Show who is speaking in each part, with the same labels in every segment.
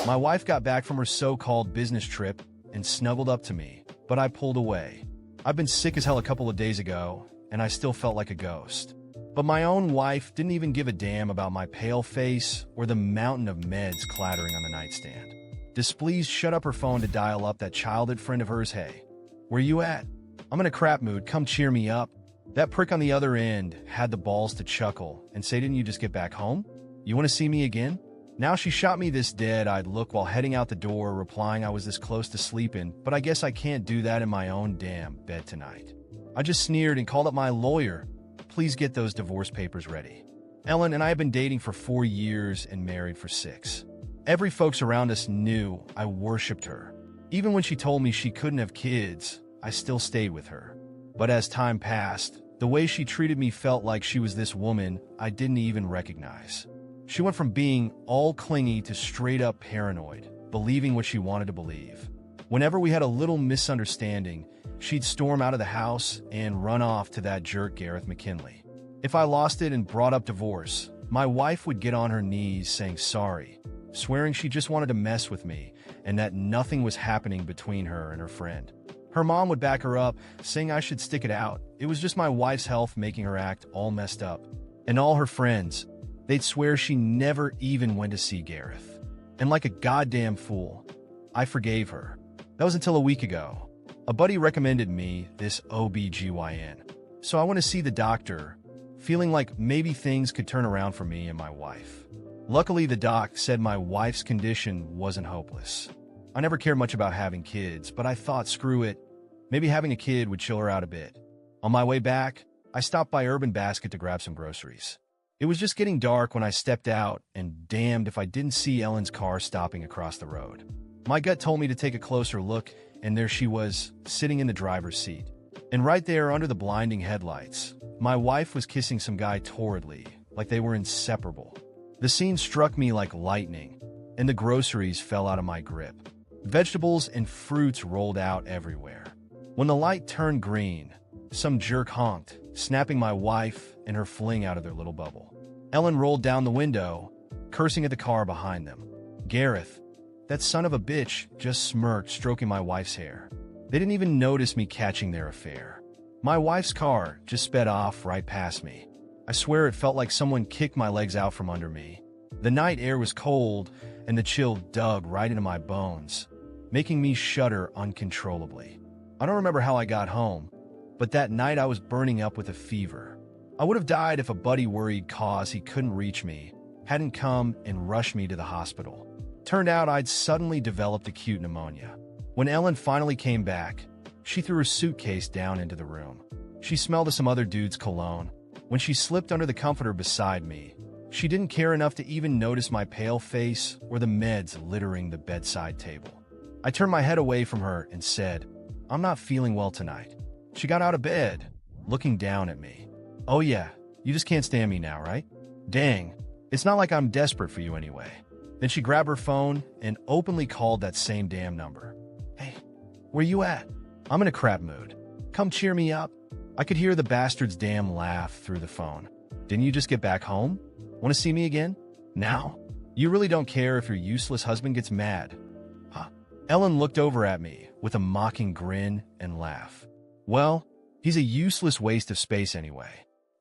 Speaker 1: My wife got back from her so-called business trip and snuggled up to me, but I pulled away. I've been sick as hell a couple of days ago, and I still felt like a ghost. But my own wife didn't even give a damn about my pale face or the mountain of meds clattering on the nightstand. Displeased, shut up her phone to dial up that childhood friend of hers. Hey, where you at? I'm in a crap mood, come cheer me up. That prick on the other end had the balls to chuckle and say, didn't you just get back home? You want to see me again? Now she shot me this dead-eyed look while heading out the door, replying I was this close to sleeping, but I guess I can't do that in my own damn bed tonight. I just sneered and called up my lawyer. Please get those divorce papers ready. Ellen and I have been dating for 4 years and married for 6. Every folks around us knew I worshipped her. Even when she told me she couldn't have kids, I still stayed with her. But as time passed, the way she treated me felt like she was this woman I didn't even recognize. She went from being all clingy to straight-up paranoid, believing what she wanted to believe. Whenever we had a little misunderstanding, she'd storm out of the house and run off to that jerk Gareth McKinley. If I lost it and brought up divorce, my wife would get on her knees saying sorry, swearing she just wanted to mess with me and that nothing was happening between her and her friend. Her mom would back her up, saying I should stick it out. It was just my wife's health making her act all messed up. And all her friends, they'd swear she never even went to see Gareth. And like a goddamn fool, I forgave her. That was until a week ago. A buddy recommended me this OBGYN. So I went to see the doctor, feeling like maybe things could turn around for me and my wife. Luckily, the doc said my wife's condition wasn't hopeless. I never cared much about having kids, but I thought, screw it, maybe having a kid would chill her out a bit. On my way back, I stopped by Urban Basket to grab some groceries. It was just getting dark when I stepped out, and damned if I didn't see Ellen's car stopping across the road. My gut told me to take a closer look, and there she was, sitting in the driver's seat. And right there, under the blinding headlights, my wife was kissing some guy torridly, like they were inseparable. The scene struck me like lightning, and the groceries fell out of my grip. Vegetables and fruits rolled out everywhere. When the light turned green, some jerk honked, snapping my wife and her fling out of their little bubble. Ellen rolled down the window, cursing at the car behind them. Gareth, that son of a bitch, just smirked, stroking my wife's hair. They didn't even notice me catching their affair. My wife's car just sped off right past me. I swear it felt like someone kicked my legs out from under me. The night air was cold, and the chill dug right into my bones, making me shudder uncontrollably. I don't remember how I got home, but that night I was burning up with a fever. I would have died if a buddy worried cause he couldn't reach me hadn't come and rushed me to the hospital. Turned out I'd suddenly developed acute pneumonia. When Ellen finally came back, she threw her suitcase down into the room. She smelled of some other dude's cologne. When she slipped under the comforter beside me, she didn't care enough to even notice my pale face or the meds littering the bedside table. I turned my head away from her and said, I'm not feeling well tonight. She got out of bed, looking down at me. Oh yeah, you just can't stand me now, right? Dang, it's not like I'm desperate for you anyway. Then she grabbed her phone and openly called that same damn number. Hey, where you at? I'm in a crap mood. Come cheer me up. I could hear the bastard's damn laugh through the phone. Didn't you just get back home? Want to see me again? Now? You really don't care if your useless husband gets mad? Huh? Ellen looked over at me with a mocking grin and laugh. Well, he's a useless waste of space anyway.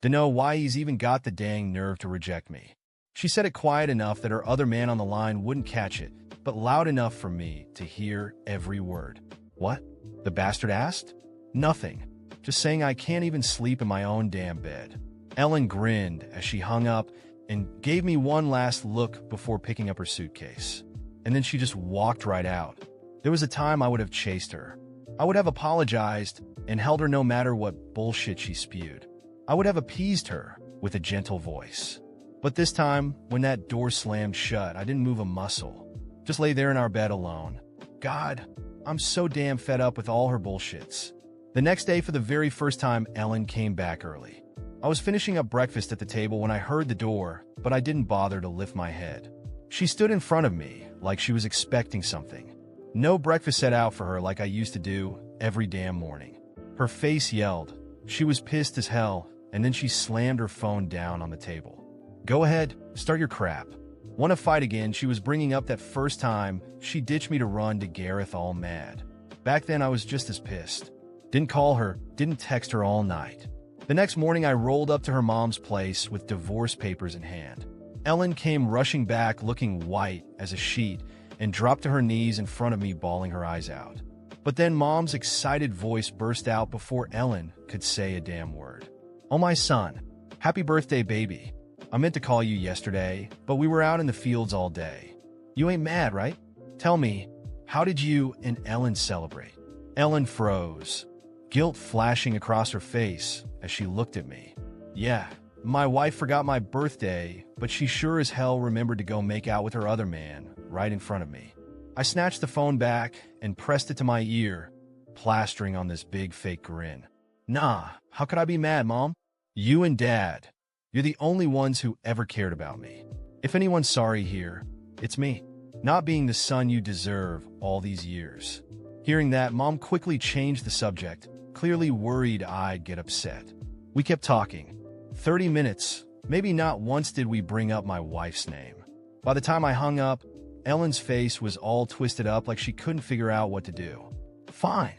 Speaker 1: Dunno why he's even got the dang nerve to reject me. She said it quiet enough that her other man on the line wouldn't catch it, but loud enough for me to hear every word. What? The bastard asked? Nothing. Just saying I can't even sleep in my own damn bed. Ellen grinned as she hung up and gave me one last look before picking up her suitcase. And then she just walked right out. There was a time I would have chased her. I would have apologized and held her no matter what bullshit she spewed. I would have appeased her with a gentle voice. But this time, when that door slammed shut, I didn't move a muscle. Just lay there in our bed alone. God, I'm so damn fed up with all her bullshits. The next day, for the very first time, Ellen came back early. I was finishing up breakfast at the table when I heard the door, but I didn't bother to lift my head. She stood in front of me like she was expecting something. No breakfast set out for her like I used to do every damn morning. Her face yelled. She was pissed as hell, and then she slammed her phone down on the table. Go ahead, start your crap. Want to fight again? She was bringing up that first time she ditched me to run to Gareth all mad. Back then, I was just as pissed. Didn't call her, didn't text her all night. The next morning, I rolled up to her mom's place with divorce papers in hand. Ellen came rushing back looking white as a sheet and dropped to her knees in front of me, bawling her eyes out. But then Mom's excited voice burst out before Ellen could say a damn word. "Oh, my son. Happy birthday, baby. I meant to call you yesterday, but we were out in the fields all day. You ain't mad, right? Tell me, how did you and Ellen celebrate?" Ellen froze, guilt flashing across her face as she looked at me. Yeah, my wife forgot my birthday, but she sure as hell remembered to go make out with her other man right in front of me. I snatched the phone back and pressed it to my ear, plastering on this big fake grin. Nah, how could I be mad, Mom? You and Dad. You're the only ones who ever cared about me. If anyone's sorry here, it's me, not being the son you deserve all these years. Hearing that, Mom quickly changed the subject, clearly worried I'd get upset. We kept talking. 30 minutes, maybe not once did we bring up my wife's name. By the time I hung up, Ellen's face was all twisted up like she couldn't figure out what to do. Fine.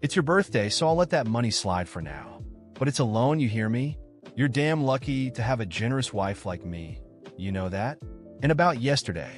Speaker 1: It's your birthday, so I'll let that money slide for now. But it's a loan, you hear me? You're damn lucky to have a generous wife like me. You know that? And about yesterday,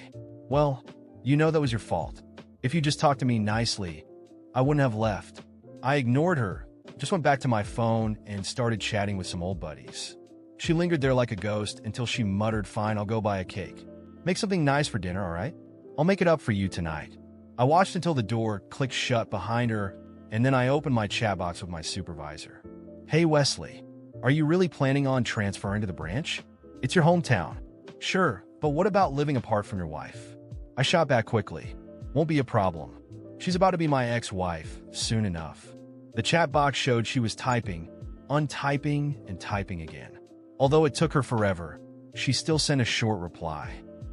Speaker 1: well, you know that was your fault. If you just talked to me nicely, I wouldn't have left. I ignored her, just went back to my phone and started chatting with some old buddies. She lingered there like a ghost until she muttered, "Fine, I'll go buy a cake. Make something nice for dinner, all right? I'll make it up for you tonight." I watched until the door clicked shut behind her, and then I opened my chat box with my supervisor. "Hey, Wesley, are you really planning on transferring to the branch? It's your hometown." "Sure, but what about living apart from your wife?" I shot back quickly. "Won't be a problem. She's about to be my ex-wife soon enough." The chat box showed she was typing, untyping, and typing again. Although it took her forever, she still sent a short reply.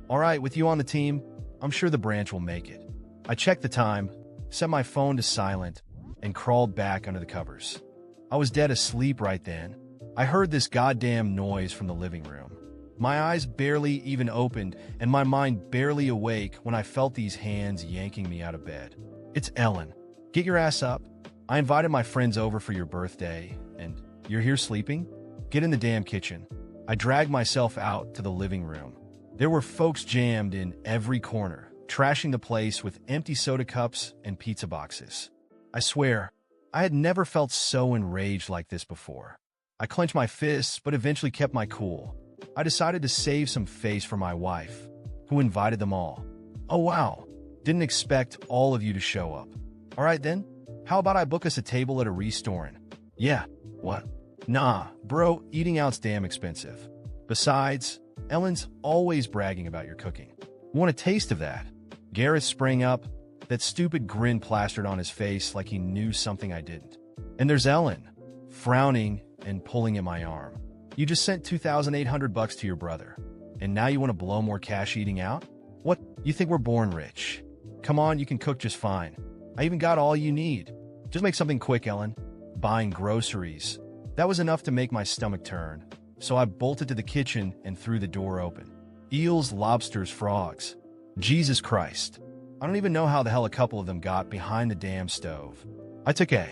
Speaker 1: "All right, with you on the team, I'm sure the branch will make it." I checked the time, set my phone to silent, and crawled back under the covers. I was dead asleep right then. I heard this goddamn noise from the living room. My eyes barely even opened, and my mind barely awake when I felt these hands yanking me out of bed. "It's Ellen. Get your ass up. I invited my friends over for your birthday, and you're here sleeping? Get in the damn kitchen." I dragged myself out to the living room. There were folks jammed in every corner, trashing the place with empty soda cups and pizza boxes. I swear, I had never felt so enraged like this before. I clenched my fists, but eventually kept my cool. I decided to save some face for my wife, who invited them all. "Oh wow, didn't expect all of you to show up. All right then, how about I book us a table at a restaurant?" "Yeah, what?" "Nah, bro, eating out's damn expensive. Besides, Ellen's always bragging about your cooking. Want a taste of that?" Gareth sprang up, that stupid grin plastered on his face like he knew something I didn't. And there's Ellen, frowning and pulling at my arm. "You just sent $2,800 to your brother, and now you want to blow more cash eating out? What, you think we're born rich? Come on, you can cook just fine. I even got all you need. Just make something quick, Ellen." Buying groceries. That was enough to make my stomach turn, so I bolted to the kitchen and threw the door open. Eels, lobsters, frogs. Jesus Christ. I don't even know how the hell a couple of them got behind the damn stove. I took a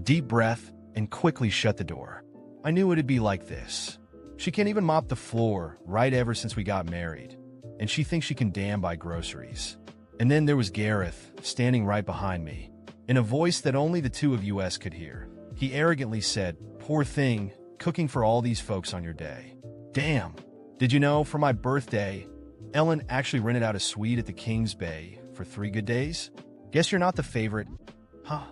Speaker 1: deep breath and quickly shut the door. I knew it'd be like this. She can't even mop the floor right ever since we got married, and she thinks she can damn buy groceries. And then there was Gareth, standing right behind me. In a voice that only the two of us could hear, he arrogantly said, "Poor thing, cooking for all these folks on your day. Damn. Did you know, for my birthday, Ellen actually rented out a suite at the King's Bay for 3 good days? Guess you're not the favorite, huh,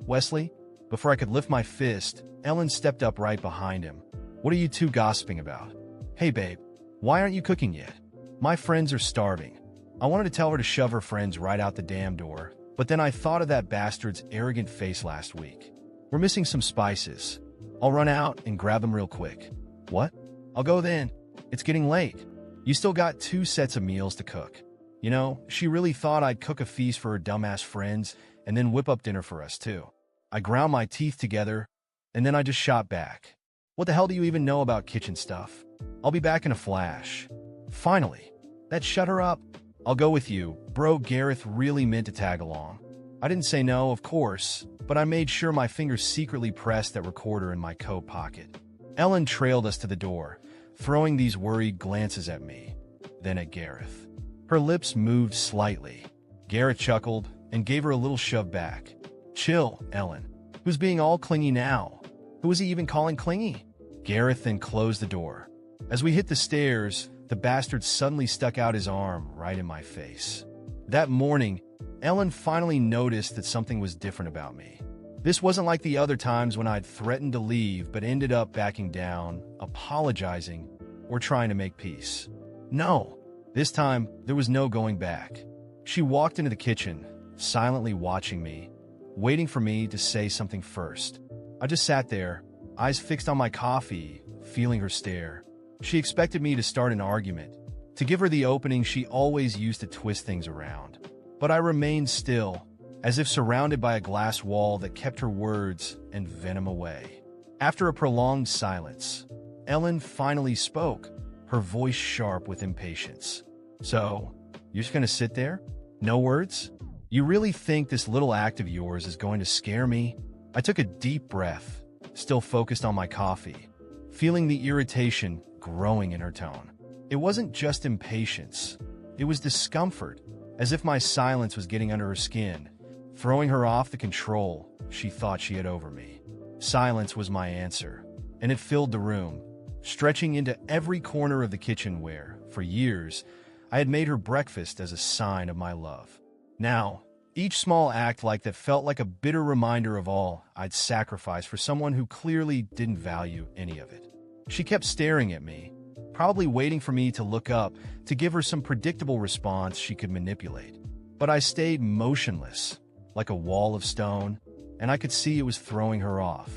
Speaker 1: Wesley?" Before I could lift my fist, Ellen stepped up right behind him. "What are you two gossiping about? Hey babe, why aren't you cooking yet? My friends are starving." I wanted to tell her to shove her friends right out the damn door, but then I thought of that bastard's arrogant face last week. "We're missing some spices. I'll run out and grab them real quick." "What? I'll go then. It's getting late. You still got 2 sets of meals to cook." You know, she really thought I'd cook a feast for her dumbass friends and then whip up dinner for us too. I ground my teeth together, and then I just shot back. "What the hell do you even know about kitchen stuff? I'll be back in a flash." Finally, that shut her up. I'll go with you, bro. Gareth really meant to tag along. I didn't say no, of course, but I made sure my fingers secretly pressed that recorder in my coat pocket. Ellen trailed us to the door, throwing these worried glances at me, then at Gareth. Her lips moved slightly. Gareth chuckled and gave her a little shove back. Chill, Ellen. Who's being all clingy now? Who was he even calling clingy? Gareth then closed the door. As we hit the stairs, the bastard suddenly stuck out his arm right in my face. That morning, Ellen finally noticed that something was different about me. This wasn't like the other times when I'd threatened to leave but ended up backing down, apologizing, or trying to make peace. No, this time there was no going back. She walked into the kitchen, silently watching me, waiting for me to say something first. I just sat there, eyes fixed on my coffee, feeling her stare. She expected me to start an argument, to give her the opening she always used to twist things around. But I remained still, as if surrounded by a glass wall that kept her words and venom away. After a prolonged silence, Ellen finally spoke, her voice sharp with impatience. So, you're just gonna sit there? No words? You really think this little act of yours is going to scare me? I took a deep breath, still focused on my coffee, feeling the irritation growing in her tone. It wasn't just impatience. It was discomfort, as if my silence was getting under her skin, throwing her off the control she thought she had over me. Silence was my answer, and it filled the room, stretching into every corner of the kitchen where, for years, I had made her breakfast as a sign of my love. Now, each small act like that felt like a bitter reminder of all I'd sacrificed for someone who clearly didn't value any of it. She kept staring at me, probably waiting for me to look up to give her some predictable response she could manipulate. But I stayed motionless, like a wall of stone, and I could see it was throwing her off.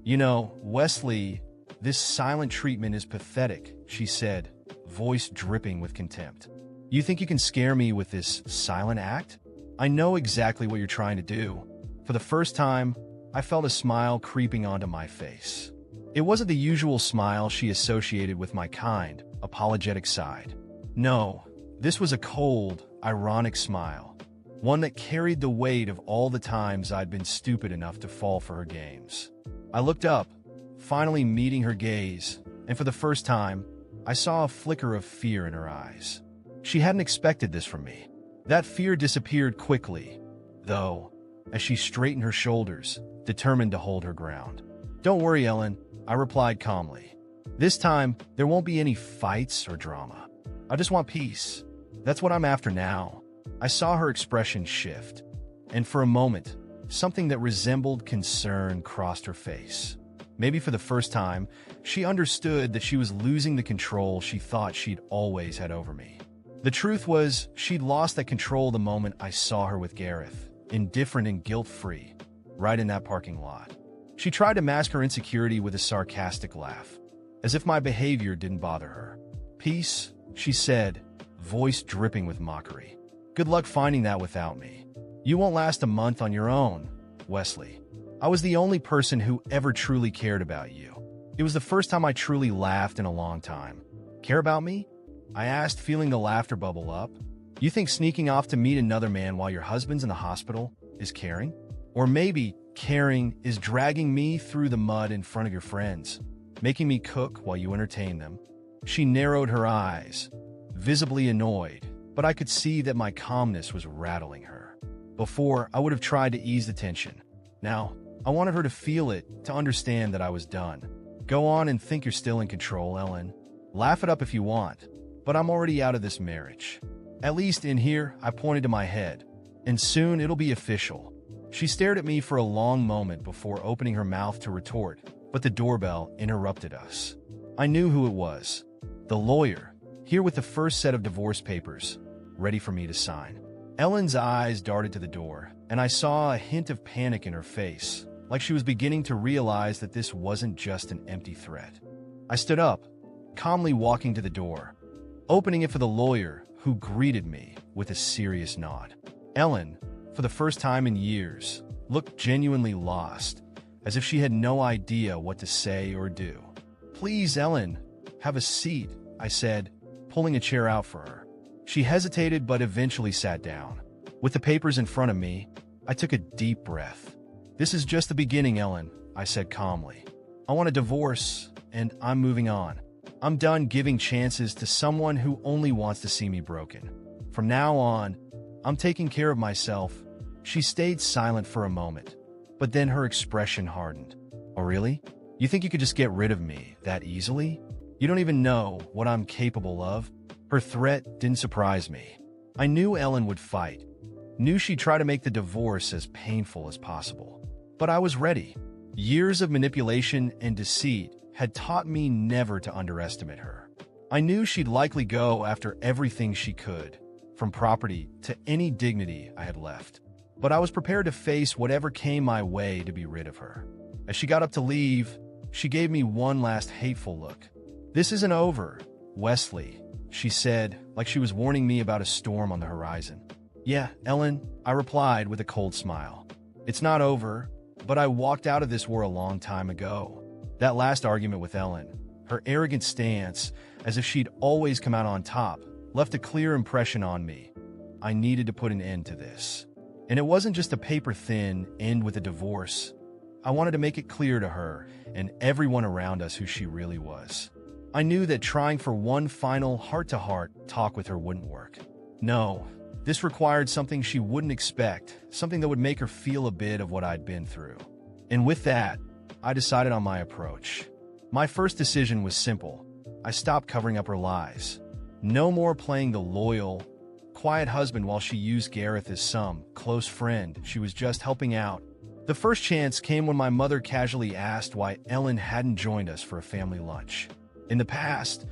Speaker 1: You know, Wesley, this silent treatment is pathetic, she said, voice dripping with contempt. You think you can scare me with this silent act? I know exactly what you're trying to do. For the first time, I felt a smile creeping onto my face. It wasn't the usual smile she associated with my kind, apologetic side. No, this was a cold, ironic smile, one that carried the weight of all the times I'd been stupid enough to fall for her games. I looked up, finally meeting her gaze, and for the first time, I saw a flicker of fear in her eyes. She hadn't expected this from me. That fear disappeared quickly, though, as she straightened her shoulders, determined to hold her ground. Don't worry, Ellen, I replied calmly. This time, there won't be any fights or drama. I just want peace. That's what I'm after now. I saw her expression shift, and for a moment, something that resembled concern crossed her face. Maybe for the first time, she understood that she was losing the control she thought she'd always had over me. The truth was, she'd lost that control the moment I saw her with Gareth, indifferent and guilt-free, right in that parking lot. She tried to mask her insecurity with a sarcastic laugh, as if my behavior didn't bother her. Peace, she said, voice dripping with mockery. Good luck finding that without me. You won't last a month on your own, Wesley. I was the only person who ever truly cared about you. It was the first time I truly laughed in a long time. Care about me? I asked, feeling the laughter bubble up. You think sneaking off to meet another man while your husband's in the hospital is caring? Or maybe caring is dragging me through the mud in front of your friends, making me cook while you entertain them? She narrowed her eyes, visibly annoyed, but I could see that my calmness was rattling her. Before, I would have tried to ease the tension. Now, I wanted her to feel it, to understand that I was done. Go on and think you're still in control, Ellen. Laugh it up if you want, but I'm already out of this marriage. At least in here, I pointed to my head, and soon it'll be official. She stared at me for a long moment before opening her mouth to retort, but the doorbell interrupted us. I knew who it was. The lawyer, here with the first set of divorce papers, ready for me to sign. Ellen's eyes darted to the door, and I saw a hint of panic in her face, like she was beginning to realize that this wasn't just an empty threat. I stood up, calmly walking to the door, opening it for the lawyer, who greeted me with a serious nod. Ellen, for the first time in years, looked genuinely lost, as if she had no idea what to say or do. Please, Ellen, have a seat, I said, pulling a chair out for her. She hesitated but eventually sat down. With the papers in front of me, I took a deep breath. "This is just the beginning, Ellen," I said calmly. "I want a divorce, and I'm moving on. I'm done giving chances to someone who only wants to see me broken. From now on, I'm taking care of myself." She stayed silent for a moment, but then her expression hardened. "Oh, really? You think you could just get rid of me that easily? You don't even know what I'm capable of?" Her threat didn't surprise me. I knew Ellen would fight, knew she'd try to make the divorce as painful as possible. But I was ready. Years of manipulation and deceit had taught me never to underestimate her. I knew she'd likely go after everything she could, from property to any dignity I had left. But I was prepared to face whatever came my way to be rid of her. As she got up to leave, she gave me one last hateful look. "This isn't over, Wesley," she said, like she was warning me about a storm on the horizon. "Yeah, Ellen," I replied with a cold smile. "It's not over, but I walked out of this war a long time ago." That last argument with Ellen, her arrogant stance, as if she'd always come out on top, left a clear impression on me. I needed to put an end to this. And it wasn't just a paper-thin end with a divorce. I wanted to make it clear to her and everyone around us who she really was. I knew that trying for one final heart-to-heart talk with her wouldn't work. No, this required something she wouldn't expect, something that would make her feel a bit of what I'd been through. And with that, I decided on my approach. My first decision was simple. I stopped covering up her lies. No more playing the loyal, quiet husband while she used Gareth as some close friend she was just helping out. The first chance came when my mother casually asked why Ellen hadn't joined us for a family lunch. In the past,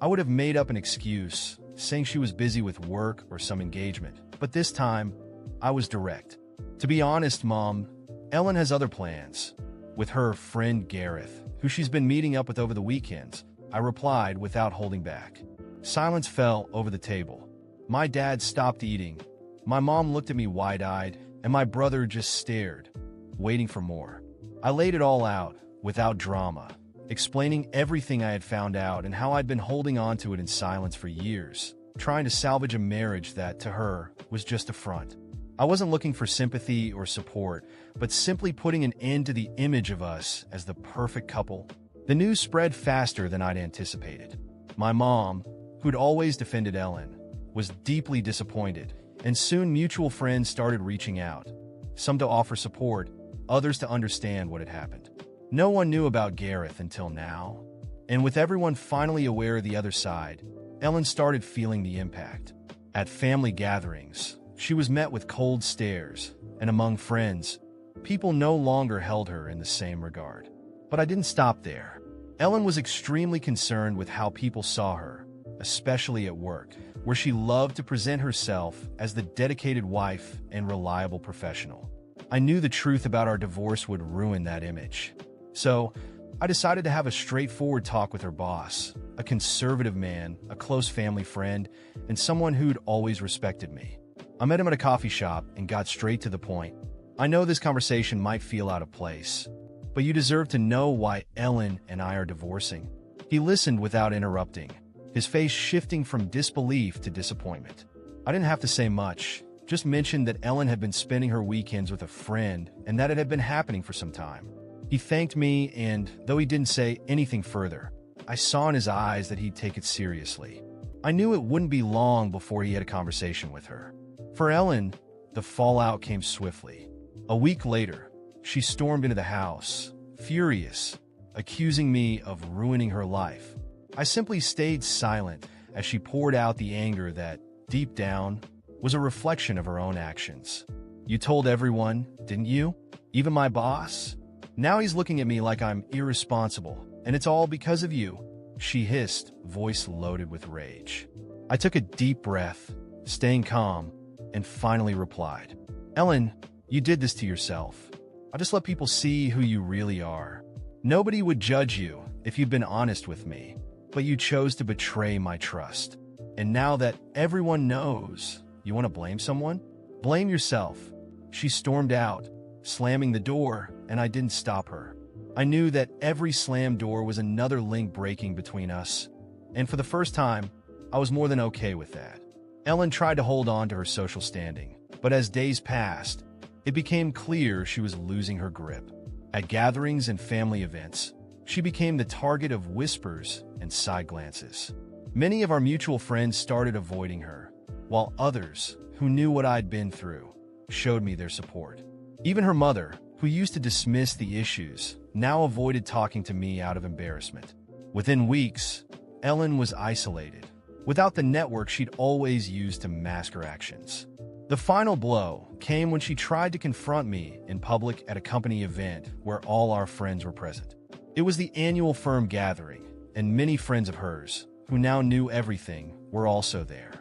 Speaker 1: I would have made up an excuse, saying she was busy with work or some engagement. But this time, I was direct. "To be honest, Mom, Ellen has other plans. With her friend Gareth, who she's been meeting up with over the weekends," I replied without holding back. Silence fell over the table. My dad stopped eating. My mom looked at me wide-eyed, and my brother just stared, waiting for more. I laid it all out, without drama, explaining everything I had found out and how I'd been holding on to it in silence for years, trying to salvage a marriage that, to her, was just a front. I wasn't looking for sympathy or support, but simply putting an end to the image of us as the perfect couple. The news spread faster than I'd anticipated. My mom, who'd always defended Ellen, was deeply disappointed, and soon mutual friends started reaching out, some to offer support, others to understand what had happened. No one knew about Gareth until now, and with everyone finally aware of the other side, Ellen started feeling the impact. At family gatherings, she was met with cold stares, and among friends, people no longer held her in the same regard. But I didn't stop there. Ellen was extremely concerned with how people saw her, especially at work, where she loved to present herself as the dedicated wife and reliable professional. I knew the truth about our divorce would ruin that image. So, I decided to have a straightforward talk with her boss, a conservative man, a close family friend, and someone who'd always respected me. I met him at a coffee shop and got straight to the point. "I know this conversation might feel out of place, but you deserve to know why Ellen and I are divorcing." He listened without interrupting, his face shifting from disbelief to disappointment. I didn't have to say much, just mentioned that Ellen had been spending her weekends with a friend and that it had been happening for some time. He thanked me, and though he didn't say anything further, I saw in his eyes that he'd take it seriously. I knew it wouldn't be long before he had a conversation with her. For Ellen, the fallout came swiftly. A week later, she stormed into the house, furious, accusing me of ruining her life. I simply stayed silent as she poured out the anger that, deep down, was a reflection of her own actions. "You told everyone, didn't you? Even my boss? Now he's looking at me like I'm irresponsible, and it's all because of you," she hissed, voice loaded with rage. I took a deep breath, staying calm, and finally replied, "Ellen, you did this to yourself. I just let people see who you really are. Nobody would judge you if you'd been honest with me, but you chose to betray my trust. And now that everyone knows, you want to blame someone? Blame yourself." She stormed out, slamming the door, and I didn't stop her. I knew that every slammed door was another link breaking between us, and for the first time, I was more than okay with that. Ellen tried to hold on to her social standing, but as days passed, it became clear she was losing her grip. At gatherings and family events, she became the target of whispers and side glances. Many of our mutual friends started avoiding her, while others, who knew what I'd been through, showed me their support. Even her mother, who used to dismiss the issues, now avoided talking to me out of embarrassment. Within weeks, Ellen was isolated, without the network she'd always used to mask her actions. The final blow came when she tried to confront me in public at a company event where all our friends were present. It was the annual firm gathering, and many friends of hers, who now knew everything, were also there.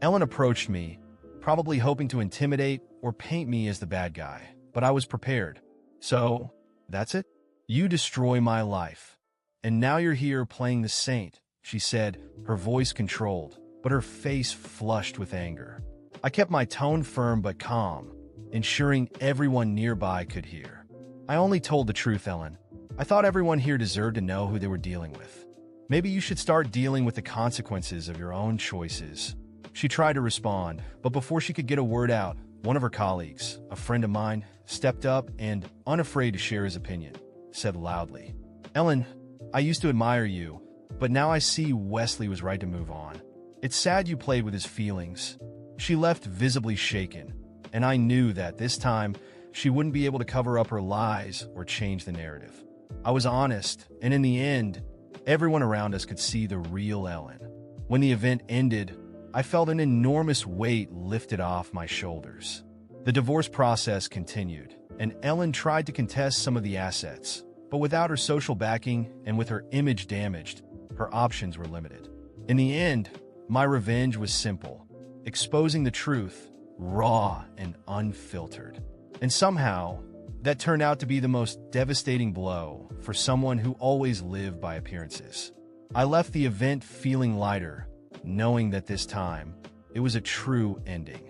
Speaker 1: Ellen approached me, probably hoping to intimidate or paint me as the bad guy, but I was prepared. "So, that's it? You destroy my life. And now you're here playing the saint," she said, her voice controlled, but her face flushed with anger. I kept my tone firm but calm, ensuring everyone nearby could hear. "I only told the truth, Ellen. I thought everyone here deserved to know who they were dealing with. Maybe you should start dealing with the consequences of your own choices." She tried to respond, but before she could get a word out, one of her colleagues, a friend of mine, stepped up and, unafraid to share his opinion, said loudly, "Ellen, I used to admire you, but now I see Wesley was right to move on. It's sad you played with his feelings." She left visibly shaken, and I knew that this time she wouldn't be able to cover up her lies or change the narrative. I was honest, and in the end, everyone around us could see the real Ellen. When the event ended, I felt an enormous weight lifted off my shoulders. The divorce process continued, and Ellen tried to contest some of the assets, but without her social backing and with her image damaged, her options were limited. In the end, my revenge was simple: exposing the truth, raw and unfiltered. And somehow, that turned out to be the most devastating blow for someone who always lived by appearances. I left the event feeling lighter, knowing that this time, it was a true ending.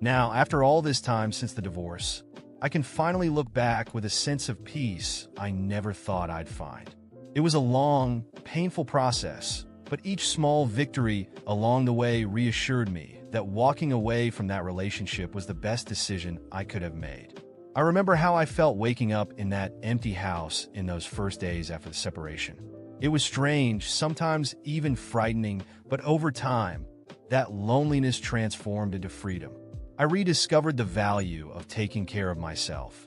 Speaker 1: Now, after all this time since the divorce, I can finally look back with a sense of peace I never thought I'd find. It was a long, painful process, but each small victory along the way reassured me that walking away from that relationship was the best decision I could have made. I remember how I felt waking up in that empty house in those first days after the separation. It was strange, sometimes even frightening, but over time, that loneliness transformed into freedom. I rediscovered the value of taking care of myself,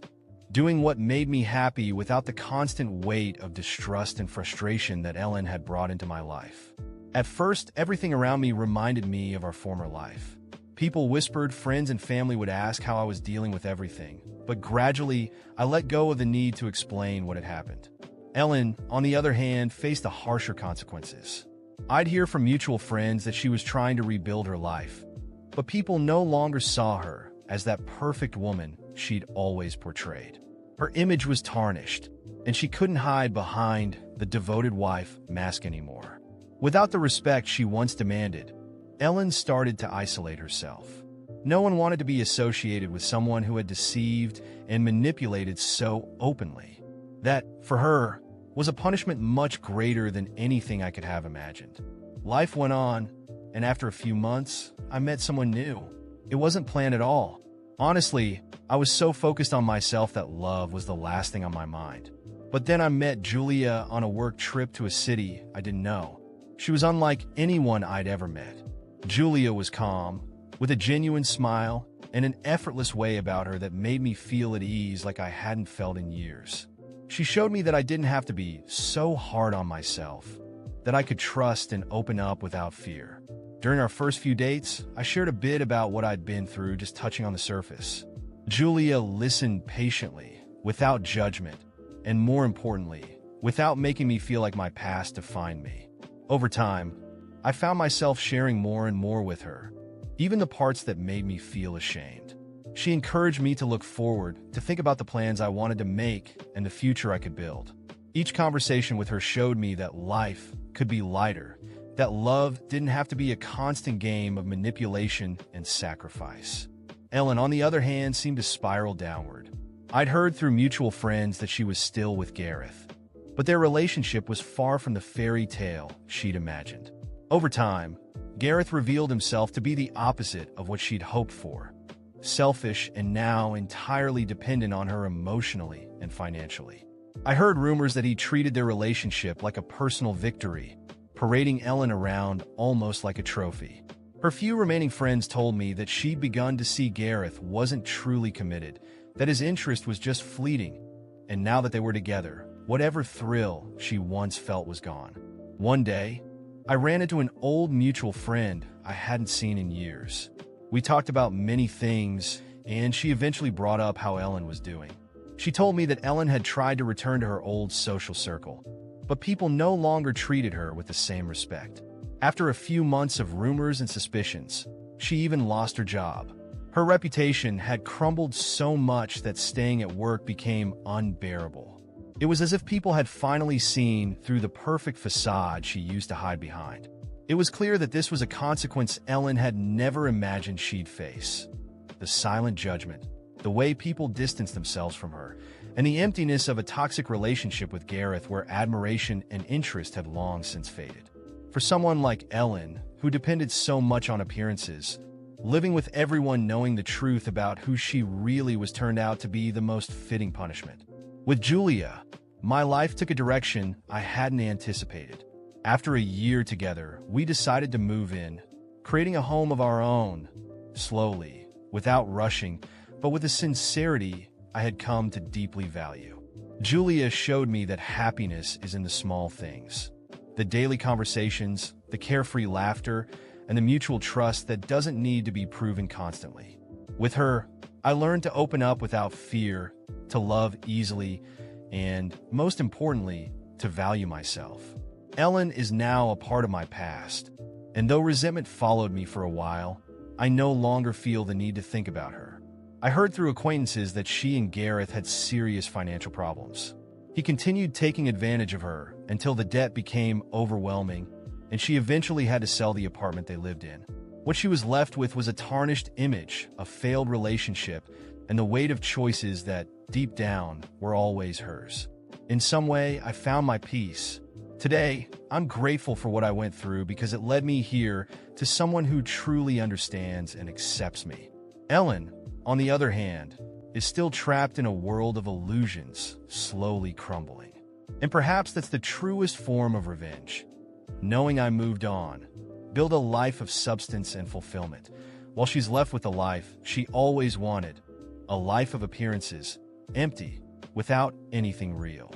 Speaker 1: doing what made me happy without the constant weight of distrust and frustration that Ellen had brought into my life. At first, everything around me reminded me of our former life. People whispered, friends and family would ask how I was dealing with everything, but gradually, I let go of the need to explain what had happened. Ellen, on the other hand, faced the harsher consequences. I'd hear from mutual friends that she was trying to rebuild her life, but people no longer saw her as that perfect woman she'd always portrayed. Her image was tarnished, and she couldn't hide behind the devoted wife mask anymore. Without the respect she once demanded, Ellen started to isolate herself. No one wanted to be associated with someone who had deceived and manipulated so openly. That, for her, was a punishment much greater than anything I could have imagined. Life went on, and after a few months, I met someone new. It wasn't planned at all. Honestly, I was so focused on myself that love was the last thing on my mind. But then I met Julia on a work trip to a city I didn't know. She was unlike anyone I'd ever met. Julia was calm, with a genuine smile and an effortless way about her that made me feel at ease like I hadn't felt in years. She showed me that I didn't have to be so hard on myself, that I could trust and open up without fear. During our first few dates, I shared a bit about what I'd been through, just touching on the surface. Julia listened patiently, without judgment, and more importantly, without making me feel like my past defined me. Over time, I found myself sharing more and more with her, even the parts that made me feel ashamed. She encouraged me to look forward, to think about the plans I wanted to make and the future I could build. Each conversation with her showed me that life could be lighter, that love didn't have to be a constant game of manipulation and sacrifice. Ellen, on the other hand, seemed to spiral downward. I'd heard through mutual friends that she was still with Gareth, but their relationship was far from the fairy tale she'd imagined. Over time, Gareth revealed himself to be the opposite of what she'd hoped for. Selfish and now entirely dependent on her emotionally and financially. I heard rumors that he treated their relationship like a personal victory, parading Ellen around almost like a trophy. Her few remaining friends told me that she'd begun to see Gareth wasn't truly committed, that his interest was just fleeting, and now that they were together, whatever thrill she once felt was gone. One day, I ran into an old mutual friend I hadn't seen in years. We talked about many things, and she eventually brought up how Ellen was doing. She told me that Ellen had tried to return to her old social circle, but people no longer treated her with the same respect. After a few months of rumors and suspicions, she even lost her job. Her reputation had crumbled so much that staying at work became unbearable. It was as if people had finally seen through the perfect facade she used to hide behind. It was clear that this was a consequence Ellen had never imagined she'd face. The silent judgment, the way people distanced themselves from her, and the emptiness of a toxic relationship with Gareth where admiration and interest had long since faded. For someone like Ellen, who depended so much on appearances, living with everyone knowing the truth about who she really was turned out to be the most fitting punishment. With Julia, my life took a direction I hadn't anticipated. After a year together, we decided to move in, creating a home of our own, slowly, without rushing, but with a sincerity I had come to deeply value. Julia showed me that happiness is in the small things. The daily conversations, the carefree laughter, and the mutual trust that doesn't need to be proven constantly. With her, I learned to open up without fear, to love easily, and, most importantly, to value myself. Ellen is now a part of my past, and though resentment followed me for a while, I no longer feel the need to think about her. I heard through acquaintances that she and Gareth had serious financial problems. He continued taking advantage of her until the debt became overwhelming, and she eventually had to sell the apartment they lived in. What she was left with was a tarnished image, a failed relationship, and the weight of choices that, deep down, were always hers. In some way, I found my peace. Today, I'm grateful for what I went through because it led me here to someone who truly understands and accepts me. Ellen, on the other hand, is still trapped in a world of illusions, slowly crumbling. And perhaps that's the truest form of revenge. Knowing I moved on, build a life of substance and fulfillment, while she's left with the life she always wanted, a life of appearances, empty, without anything real.